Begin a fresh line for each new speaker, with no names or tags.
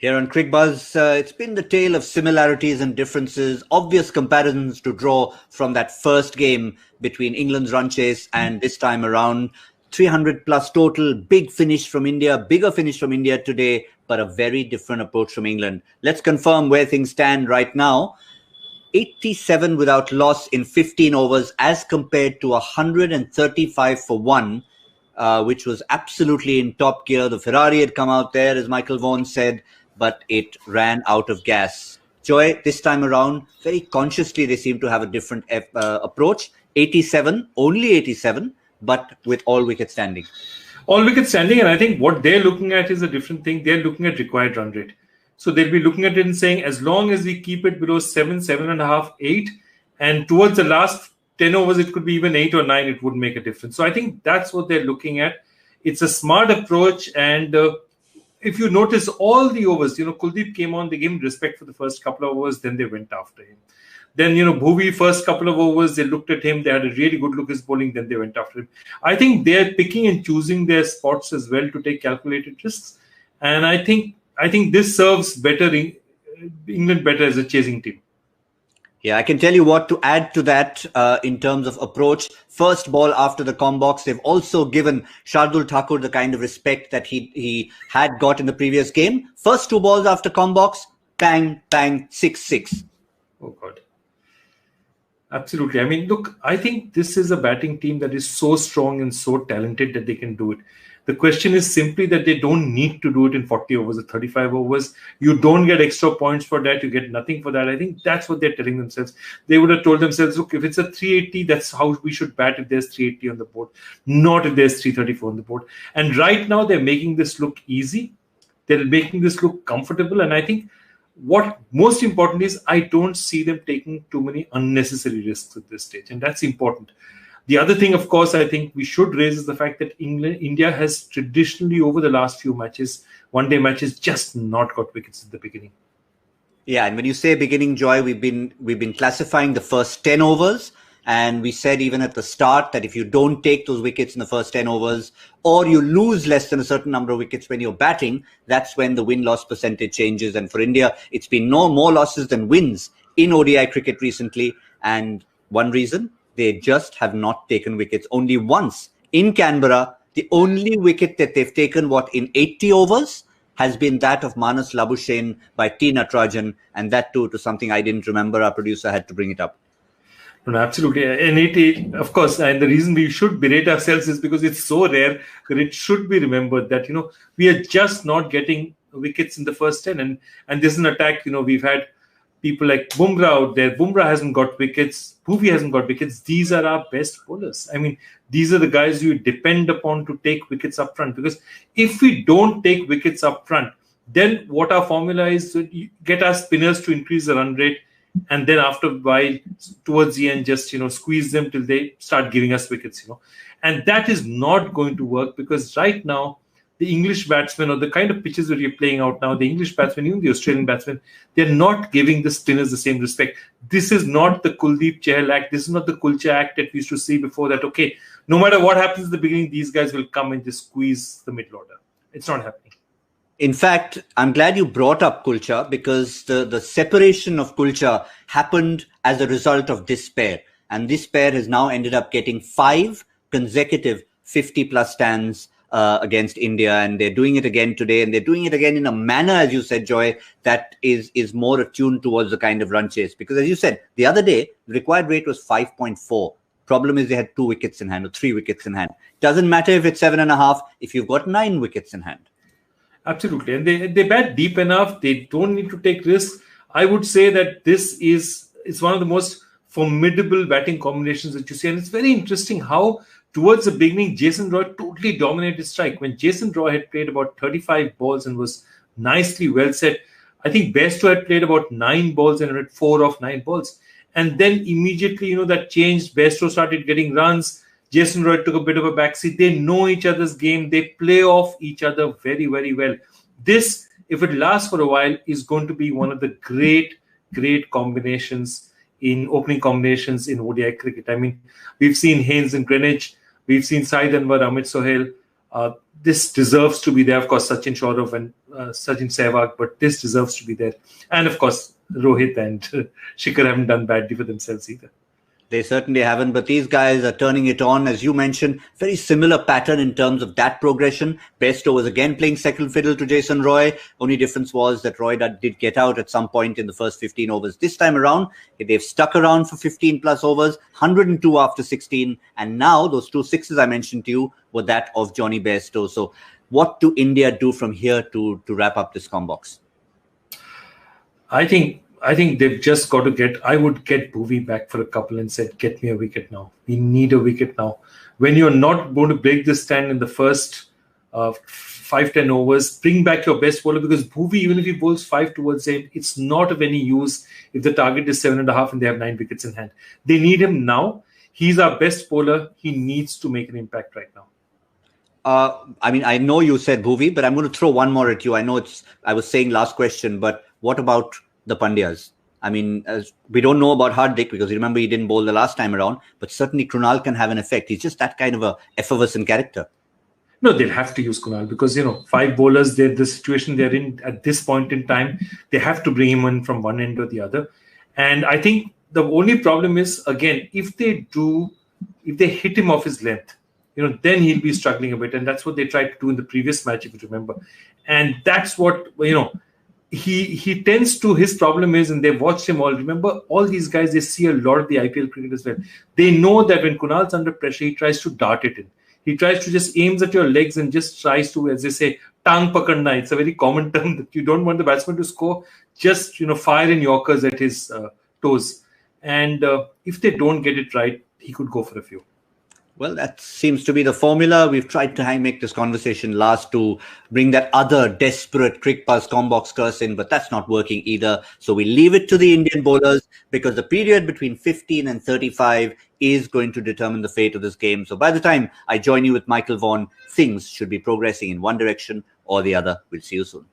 Here on Crick Buzz, it's been the tale of similarities and differences, obvious comparisons to draw from that first game between England's run chase and this time around. 300 plus total, big finish from India, bigger finish from India today, but a very different approach from England. Let's confirm where things stand right now. 87 without loss in 15 overs as compared to 135 for one, which was absolutely in top gear. The Ferrari had come out there, as Michael Vaughan said, but it ran out of gas. Joy, this time around, very consciously, they seem to have a different approach. 87, only 87, but with all wickets standing.
All wickets standing, and I think what they're looking at is a different thing. They're looking at required run rate. So they'll be looking at it and saying, as long as we keep it below 7, 7.5, 8, and towards the last 10 overs, it could be even 8 or 9, it would make a difference. So I think that's what they're looking at. It's a smart approach, and if you notice all the overs, Kuldeep came on, they gave him respect for the first couple of overs, then they went after him. Then, Bhuvi, first couple of overs, they looked at him, they had a really good look at his bowling, then they went after him. I think they're picking and choosing their spots as well to take calculated risks. And I think this serves England better as a chasing team.
Yeah, I can tell you what to add to that in terms of approach. First ball after the combox, they've also given Shardul Thakur the kind of respect that he had got in the previous game. First two balls after combox, bang, bang, 6-6.
Oh, God. Absolutely. I mean, look, I think this is a batting team that is so strong and so talented that they can do it. The question is simply that they don't need to do it in 40 overs or 35 overs. You don't get extra points for that. You get nothing for that. I think that's what they're telling themselves. They would have told themselves, look, if it's a 380, that's how we should bat if there's 380 on the board, not if there's 334 on the board. And right now, they're making this look easy. They're making this look comfortable. And I think what most important is I don't see them taking too many unnecessary risks at this stage. And that's important. The other thing, of course, I think we should raise is the fact that India has traditionally, over the last few matches, one-day matches, just not got wickets at the beginning.
Yeah, and when you say beginning, Joy, we've been classifying the first 10 overs, and we said even at the start that if you don't take those wickets in the first 10 overs, or you lose less than a certain number of wickets when you're batting, that's when the win-loss percentage changes. And for India, it's been no more losses than wins in ODI cricket recently, and one reason, they just have not taken wickets. Only once in Canberra, the only wicket that they've taken, in 80 overs, has been that of Manas Labuschagne by T. Natarajan, and that too to something I didn't remember. Our producer had to bring it up.
No, absolutely. And it, of course, and the reason we should berate ourselves is because it's so rare that it should be remembered that, we are just not getting wickets in the first 10. And this is an attack, we've had people like Bumrah out there. Bumrah hasn't got wickets. Bhuvi hasn't got wickets. These are our best bowlers. I mean, these are the guys you depend upon to take wickets up front. Because if we don't take wickets up front, then what our formula is to get our spinners to increase the run rate. And then after a while, towards the end, just, squeeze them till they start giving us wickets, And that is not going to work because right now, the English batsmen, or the kind of pitches that you're playing out now, the English batsmen, even the Australian batsmen, they're not giving the spinners the same respect. This is not the Kuldeep Chahal act. This is not the Kulcha act that we used to see before that, okay, no matter what happens at the beginning, these guys will come and just squeeze the middle order. It's not happening.
In fact, I'm glad you brought up Kulcha because the separation of Kulcha happened as a result of this pair. And this pair has now ended up getting 5 consecutive 50-plus stands against India, and they're doing it again today, and they're doing it again in a manner, as you said, Joy, that is more attuned towards the kind of run chase. Because as you said, the other day, the required rate was 5.4. Problem is they had 2 wickets in hand or 3 wickets in hand. Doesn't matter if it's 7.5, if you've got 9 wickets in hand.
Absolutely. And they bat deep enough. They don't need to take risks. I would say that it's one of the most formidable batting combinations that you see. And it's very interesting how towards the beginning, Jason Roy totally dominated strike. When Jason Roy had played about 35 balls and was nicely well set, I think Bairstow had played about 9 balls and had 4 of 9 balls. And then immediately, that changed. Bairstow started getting runs. Jason Roy took a bit of a backseat. They know each other's game. They play off each other very, very well. This, if it lasts for a while, is going to be one of the great, great combinations opening combinations in ODI cricket. I mean, we've seen Haynes and Greenwich. We've seen Saeed Anwar, Amit Sohail. This deserves to be there. Of course, Sachin Saurav and Sachin Sehwag, but this deserves to be there. And of course, Rohit and Shikhar haven't done badly for themselves either.
They certainly haven't, but these guys are turning it on. As you mentioned, very similar pattern in terms of that progression. Bairstow was again playing second fiddle to Jason Roy. Only difference was that Roy did get out at some point in the first 15 overs. This time around, they've stuck around for 15 plus overs, 102 after 16. And now those 2 sixes I mentioned to you were that of Johnny Bairstow. So what do India do from here to wrap up this combox?
I think they've just got to I would get Bhuvi back for a couple and said, get me a wicket now. We need a wicket now. When you're not going to break this stand in the first 5-10 overs, bring back your best bowler, because Bhuvi, even if he bowls 5 towards him, it's not of any use if the target is 7.5 and they have 9 wickets in hand. They need him now. He's our best bowler. He needs to make an impact right now.
I know you said Bhuvi, but I'm going to throw one more at you. I know I was saying last question, but what about the Pandyas? I mean, we don't know about Hardik because remember he didn't bowl the last time around, but certainly Krunal can have an effect. He's just that kind of a effervescent character.
No, they'll have to use Kunal because, 5 bowlers, the situation they're in at this point in time, they have to bring him in from one end or the other. And I think the only problem is, again, if they hit him off his length, then he'll be struggling a bit. And that's what they tried to do in the previous match, if you remember. And that's what, he tends to, his problem is, and they've watched him all. Remember, all these guys, they see a lot of the IPL cricket as well. They know that when Kunal's under pressure, he tries to dart it in. He tries to just aims at your legs and just tries to, as they say, tang pakadna. It's a very common term that you don't want the batsman to score. Just, fire in Yorkers at his toes. And if they don't get it right, he could go for a few.
Well, that seems to be the formula. We've tried to make this conversation last to bring that other desperate Crickbuzz Combox curse in, but that's not working either. So we leave it to the Indian bowlers because the period between 15 and 35 is going to determine the fate of this game. So by the time I join you with Michael Vaughan, things should be progressing in one direction or the other. We'll see you soon.